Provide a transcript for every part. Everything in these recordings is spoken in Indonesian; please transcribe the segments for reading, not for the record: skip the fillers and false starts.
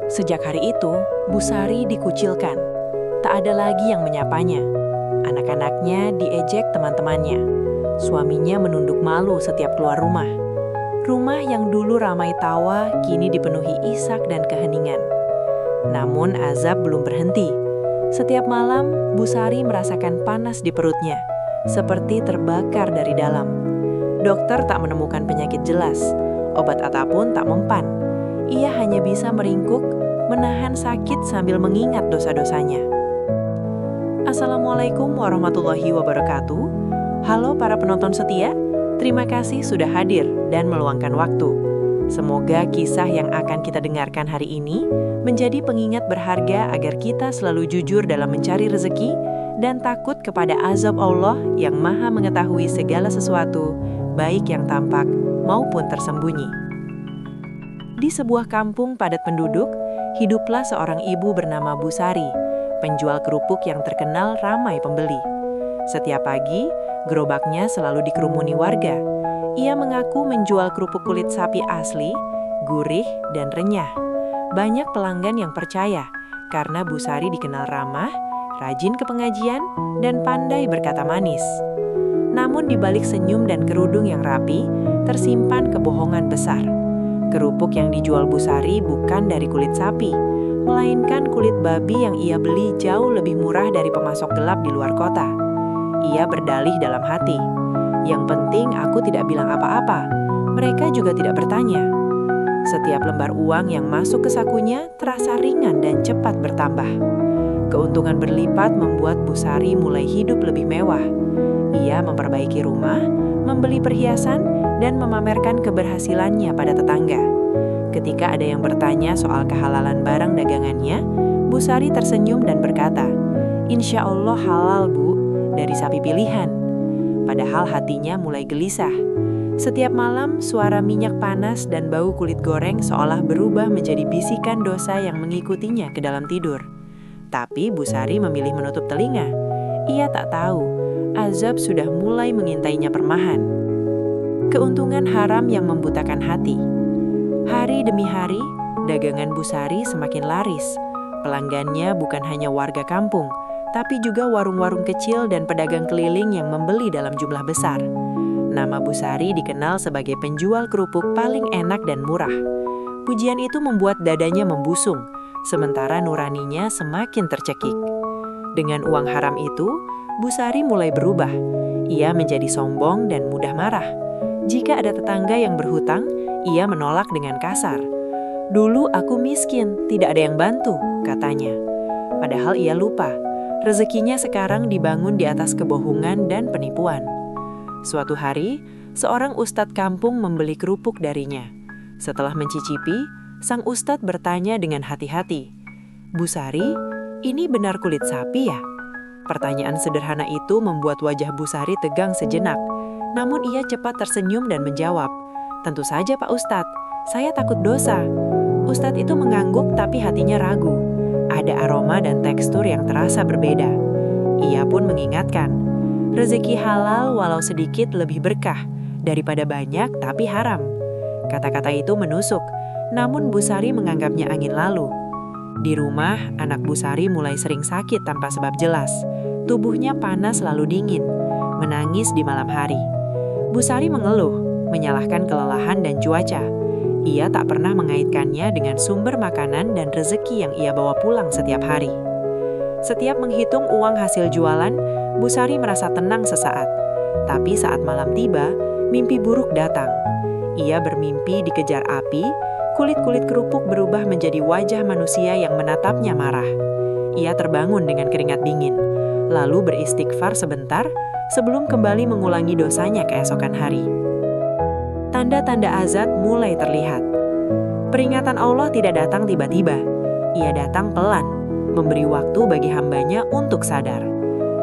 Sejak hari itu, Bu Sari dikucilkan. Tak ada lagi yang menyapanya. Anak-anaknya diejek teman-temannya. Suaminya menunduk malu setiap keluar rumah. Rumah yang dulu ramai tawa kini dipenuhi isak dan keheningan. Namun azab belum berhenti. Setiap malam, Bu Sari merasakan panas di perutnya, seperti terbakar dari dalam. Dokter tak menemukan penyakit jelas, obat apapun tak mempan. Ia hanya bisa meringkuk, menahan sakit sambil mengingat dosa-dosanya. Assalamualaikum warahmatullahi wabarakatuh. Halo para penonton setia, terima kasih sudah hadir dan meluangkan waktu. Semoga kisah yang akan kita dengarkan hari ini menjadi pengingat berharga agar kita selalu jujur dalam mencari rezeki dan takut kepada azab Allah yang Maha mengetahui segala sesuatu, baik yang tampak maupun tersembunyi. Di sebuah kampung padat penduduk, hiduplah seorang ibu bernama Bu Sari, penjual kerupuk yang terkenal ramai pembeli. Setiap pagi, gerobaknya selalu dikerumuni warga. Ia mengaku menjual kerupuk kulit sapi asli, gurih, dan renyah. Banyak pelanggan yang percaya karena Bu Sari dikenal ramah, rajin ke pengajian, dan pandai berkata manis. Namun di balik senyum dan kerudung yang rapi, tersimpan kebohongan besar. Kerupuk yang dijual Bu Sari bukan dari kulit sapi, melainkan kulit babi yang ia beli jauh lebih murah dari pemasok gelap di luar kota. Ia berdalih dalam hati, "Yang penting aku tidak bilang apa-apa." Mereka juga tidak bertanya. Setiap lembar uang yang masuk ke sakunya terasa ringan dan cepat bertambah. Keuntungan berlipat membuat Bu Sari mulai hidup lebih mewah. Ia memperbaiki rumah, membeli perhiasan, dan memamerkan keberhasilannya pada tetangga. Ketika ada yang bertanya soal kehalalan barang dagangannya, Bu Sari tersenyum dan berkata, "Insya Allah halal, Bu, dari sapi pilihan." Padahal hatinya mulai gelisah. Setiap malam, suara minyak panas dan bau kulit goreng seolah berubah menjadi bisikan dosa yang mengikutinya ke dalam tidur. Tapi Bu Sari memilih menutup telinga. Ia tak tahu, azab sudah mulai mengintainya permahan. Keuntungan haram yang membutakan hati. Hari demi hari, dagangan Bu Sari semakin laris. Pelanggannya bukan hanya warga kampung, tapi juga warung-warung kecil dan pedagang keliling yang membeli dalam jumlah besar. Nama Bu Sari dikenal sebagai penjual kerupuk paling enak dan murah. Pujian itu membuat dadanya membusung, sementara nuraninya semakin tercekik. Dengan uang haram itu, Bu Sari mulai berubah. Ia menjadi sombong dan mudah marah. Jika ada tetangga yang berhutang, ia menolak dengan kasar. "Dulu aku miskin, tidak ada yang bantu," katanya. Padahal ia lupa, rezekinya sekarang dibangun di atas kebohongan dan penipuan. Suatu hari, seorang ustadz kampung membeli kerupuk darinya. Setelah mencicipi, sang ustadz bertanya dengan hati-hati, "Bu Sari, ini benar kulit sapi ya?" Pertanyaan sederhana itu membuat wajah Bu Sari tegang sejenak. Namun ia cepat tersenyum dan menjawab, "Tentu saja Pak Ustadz, saya takut dosa." Ustadz itu mengangguk tapi hatinya ragu. Ada aroma dan tekstur yang terasa berbeda. Ia pun mengingatkan, rezeki halal walau sedikit lebih berkah daripada banyak tapi haram. Kata-kata itu menusuk, namun Bu Sari menganggapnya angin lalu. Di rumah, anak Bu Sari mulai sering sakit tanpa sebab jelas. Tubuhnya panas lalu dingin, menangis di malam hari. Bu Sari mengeluh, menyalahkan kelelahan dan cuaca. Ia tak pernah mengaitkannya dengan sumber makanan dan rezeki yang ia bawa pulang setiap hari. Setiap menghitung uang hasil jualan, Bu Sari merasa tenang sesaat. Tapi saat malam tiba, mimpi buruk datang. Ia bermimpi dikejar api, kulit-kulit kerupuk berubah menjadi wajah manusia yang menatapnya marah. Ia terbangun dengan keringat dingin, lalu beristighfar sebentar sebelum kembali mengulangi dosanya keesokan hari. Tanda-tanda azab mulai terlihat. Peringatan Allah tidak datang tiba-tiba. Ia datang pelan, memberi waktu bagi hambanya untuk sadar.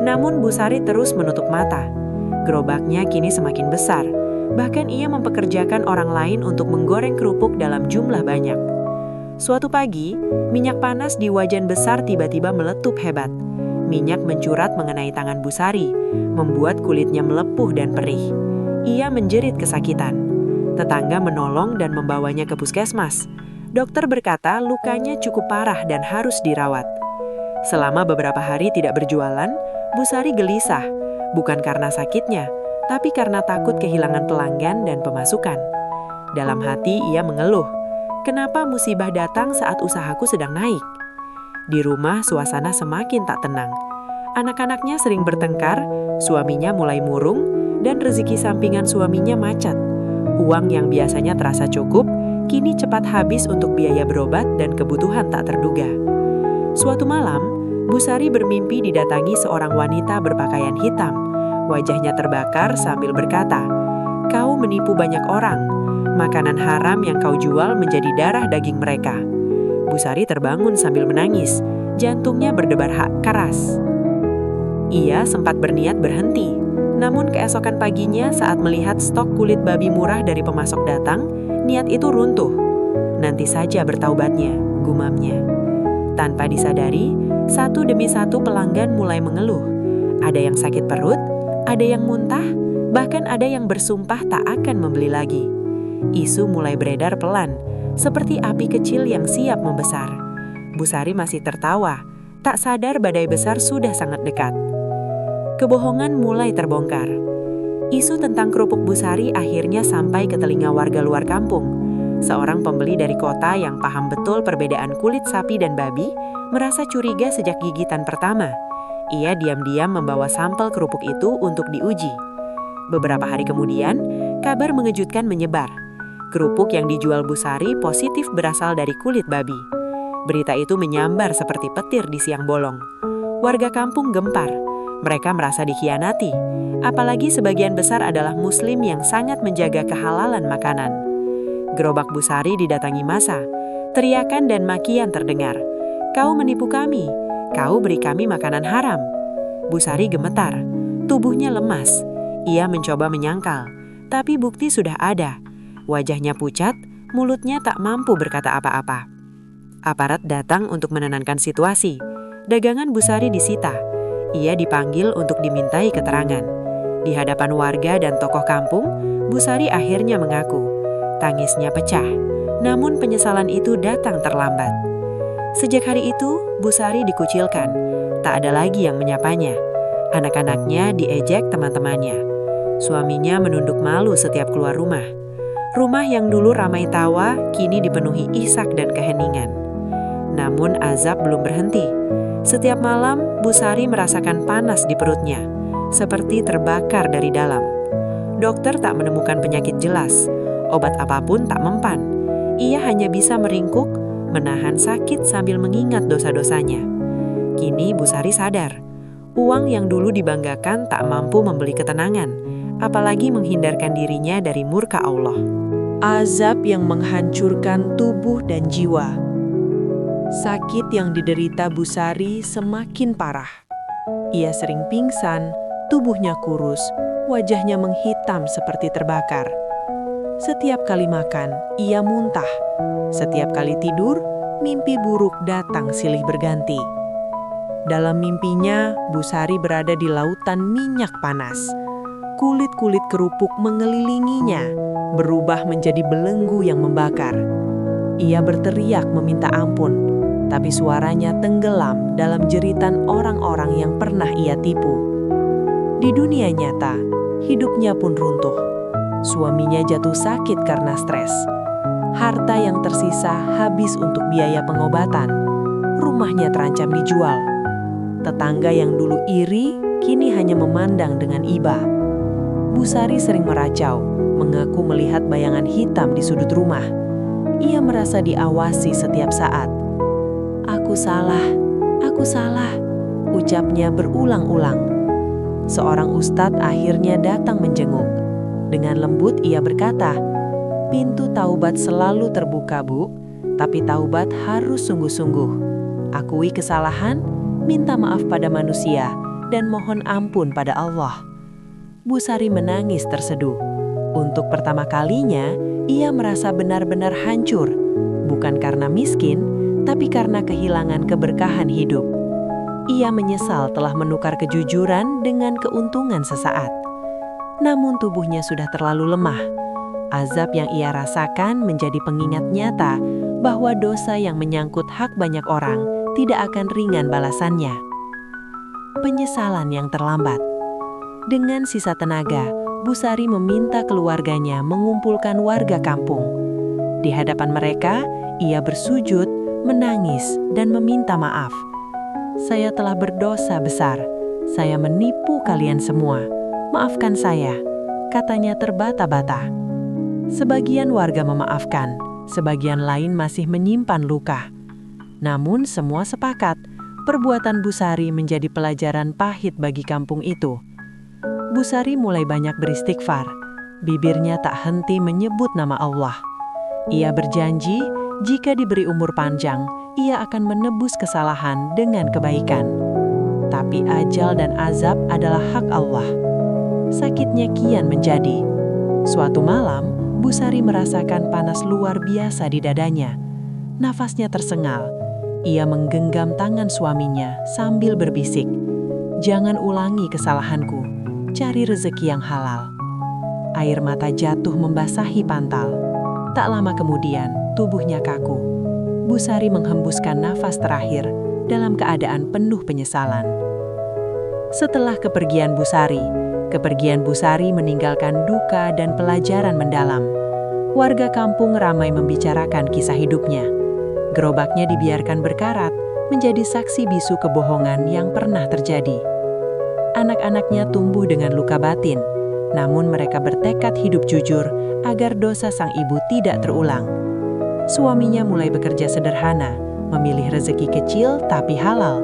Namun Bu Sari terus menutup mata. Gerobaknya kini semakin besar. Bahkan ia mempekerjakan orang lain untuk menggoreng kerupuk dalam jumlah banyak. Suatu pagi, minyak panas di wajan besar tiba-tiba meletup hebat. Minyak mencurat mengenai tangan Bu Sari, membuat kulitnya melepuh dan perih. Ia menjerit kesakitan. Tetangga menolong dan membawanya ke puskesmas. Dokter berkata lukanya cukup parah dan harus dirawat. Selama beberapa hari tidak berjualan, Busari gelisah, bukan karena sakitnya, tapi karena takut kehilangan pelanggan dan pemasukan. Dalam hati ia mengeluh, kenapa musibah datang saat usahaku sedang naik? Di rumah suasana semakin tak tenang. Anak-anaknya sering bertengkar, suaminya mulai murung, dan rezeki sampingan suaminya macet. Uang yang biasanya terasa cukup, kini cepat habis untuk biaya berobat dan kebutuhan tak terduga. Suatu malam, Busari bermimpi didatangi seorang wanita berpakaian hitam. Wajahnya terbakar sambil berkata, "Kau menipu banyak orang. Makanan haram yang kau jual menjadi darah daging mereka." Busari terbangun sambil menangis. Jantungnya berdebar keras. Ia sempat berniat berhenti. Namun keesokan paginya saat melihat stok kulit babi murah dari pemasok datang, niat itu runtuh. Nanti saja bertaubatnya, gumamnya. Tanpa disadari, satu demi satu pelanggan mulai mengeluh. Ada yang sakit perut, ada yang muntah, bahkan ada yang bersumpah tak akan membeli lagi. Isu mulai beredar pelan, seperti api kecil yang siap membesar. Busari masih tertawa, tak sadar badai besar sudah sangat dekat. Kebohongan mulai terbongkar. Isu tentang kerupuk Busari akhirnya sampai ke telinga warga luar kampung. Seorang pembeli dari kota yang paham betul perbedaan kulit sapi dan babi merasa curiga sejak gigitan pertama. Ia diam-diam membawa sampel kerupuk itu untuk diuji. Beberapa hari kemudian, kabar mengejutkan menyebar. Kerupuk yang dijual Busari positif berasal dari kulit babi. Berita itu menyambar seperti petir di siang bolong. Warga kampung gempar. Mereka merasa dikhianati, apalagi sebagian besar adalah muslim yang sangat menjaga kehalalan makanan. Gerobak Busari didatangi massa, teriakan dan makian terdengar. "Kau menipu kami, kau beri kami makanan haram." Busari gemetar, tubuhnya lemas. Ia mencoba menyangkal, tapi bukti sudah ada. Wajahnya pucat, mulutnya tak mampu berkata apa-apa. Aparat datang untuk menenangkan situasi. Dagangan Busari disita. Ia dipanggil untuk dimintai keterangan. Di hadapan warga dan tokoh kampung, Busari akhirnya mengaku. Tangisnya pecah, namun penyesalan itu datang terlambat. Sejak hari itu, Busari dikucilkan. Tak ada lagi yang menyapanya. Anak-anaknya diejek teman-temannya. Suaminya menunduk malu setiap keluar rumah. Rumah yang dulu ramai tawa, kini dipenuhi isak dan keheningan. Namun azab belum berhenti. Setiap malam, Busari merasakan panas di perutnya, seperti terbakar dari dalam. Dokter tak menemukan penyakit jelas, obat apapun tak mempan. Ia hanya bisa meringkuk, menahan sakit sambil mengingat dosa-dosanya. Kini Busari sadar, uang yang dulu dibanggakan tak mampu membeli ketenangan, apalagi menghindarkan dirinya dari murka Allah. Azab yang menghancurkan tubuh dan jiwa. Sakit yang diderita Busari semakin parah. Ia sering pingsan, tubuhnya kurus, wajahnya menghitam seperti terbakar. Setiap kali makan, ia muntah. Setiap kali tidur, mimpi buruk datang silih berganti. Dalam mimpinya, Busari berada di lautan minyak panas. Kulit-kulit kerupuk mengelilinginya, berubah menjadi belenggu yang membakar. Ia berteriak meminta ampun, tapi suaranya tenggelam dalam jeritan orang-orang yang pernah ia tipu. Di dunia nyata, hidupnya pun runtuh. Suaminya jatuh sakit karena stres. Harta yang tersisa habis untuk biaya pengobatan. Rumahnya terancam dijual. Tetangga yang dulu iri, kini hanya memandang dengan iba. Busari sering meracau, mengaku melihat bayangan hitam di sudut rumah. Ia merasa diawasi setiap saat. "Aku salah," ucapnya berulang-ulang. Seorang ustadz akhirnya datang menjenguk. Dengan lembut ia berkata, "Pintu taubat selalu terbuka, Bu, tapi taubat harus sungguh-sungguh. Akui kesalahan, minta maaf pada manusia, dan mohon ampun pada Allah." Busari menangis terseduh. Untuk pertama kalinya, ia merasa benar-benar hancur, bukan karena miskin, tapi karena kehilangan keberkahan hidup. Ia menyesal telah menukar kejujuran dengan keuntungan sesaat. Namun tubuhnya sudah terlalu lemah. Azab yang ia rasakan menjadi pengingat nyata bahwa dosa yang menyangkut hak banyak orang tidak akan ringan balasannya. Penyesalan yang terlambat. Dengan sisa tenaga, Busari meminta keluarganya mengumpulkan warga kampung. Di hadapan mereka, ia bersujud, menangis, dan meminta maaf. "Saya telah berdosa besar. Saya menipu kalian semua. Maafkan saya," katanya terbata-bata. Sebagian warga memaafkan, sebagian lain masih menyimpan luka. Namun semua sepakat, perbuatan Busari menjadi pelajaran pahit bagi kampung itu. Busari mulai banyak beristighfar. Bibirnya tak henti menyebut nama Allah. Ia berjanji, jika diberi umur panjang, ia akan menebus kesalahan dengan kebaikan. Tapi ajal dan azab adalah hak Allah. Sakitnya kian menjadi. Suatu malam, Busari merasakan panas luar biasa di dadanya. Nafasnya tersengal. Ia menggenggam tangan suaminya sambil berbisik, "Jangan ulangi kesalahanku. Cari rezeki yang halal." Air mata jatuh membasahi pantal. Tak lama kemudian, tubuhnya kaku. Busari menghembuskan nafas terakhir dalam keadaan penuh penyesalan. Setelah kepergian Busari meninggalkan duka dan pelajaran mendalam. Warga kampung ramai membicarakan kisah hidupnya. Gerobaknya dibiarkan berkarat, menjadi saksi bisu kebohongan yang pernah terjadi. Anak-anaknya tumbuh dengan luka batin, namun mereka bertekad hidup jujur agar dosa sang ibu tidak terulang. Suaminya mulai bekerja sederhana, memilih rezeki kecil tapi halal.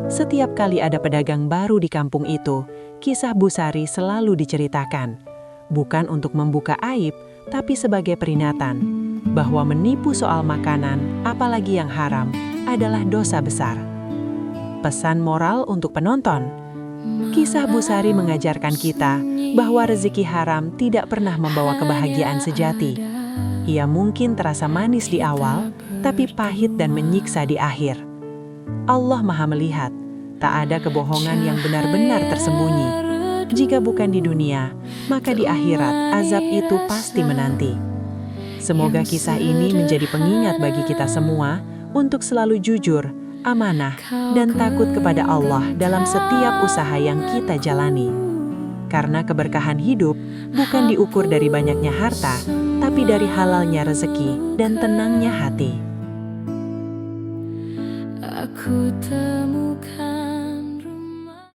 Setiap kali ada pedagang baru di kampung itu, kisah Busari selalu diceritakan. Bukan untuk membuka aib, tapi sebagai peringatan bahwa menipu soal makanan, apalagi yang haram, adalah dosa besar. Pesan moral untuk penonton. Kisah Busari mengajarkan kita bahwa rezeki haram tidak pernah membawa kebahagiaan sejati. Ia mungkin terasa manis di awal, tapi pahit dan menyiksa di akhir. Allah Maha melihat, tak ada kebohongan yang benar-benar tersembunyi. Jika bukan di dunia, maka di akhirat azab itu pasti menanti. Semoga kisah ini menjadi pengingat bagi kita semua untuk selalu jujur, amanah, dan takut kepada Allah dalam setiap usaha yang kita jalani. Karena keberkahan hidup bukan diukur dari banyaknya harta, tapi dari halalnya rezeki dan tenangnya hati. Aku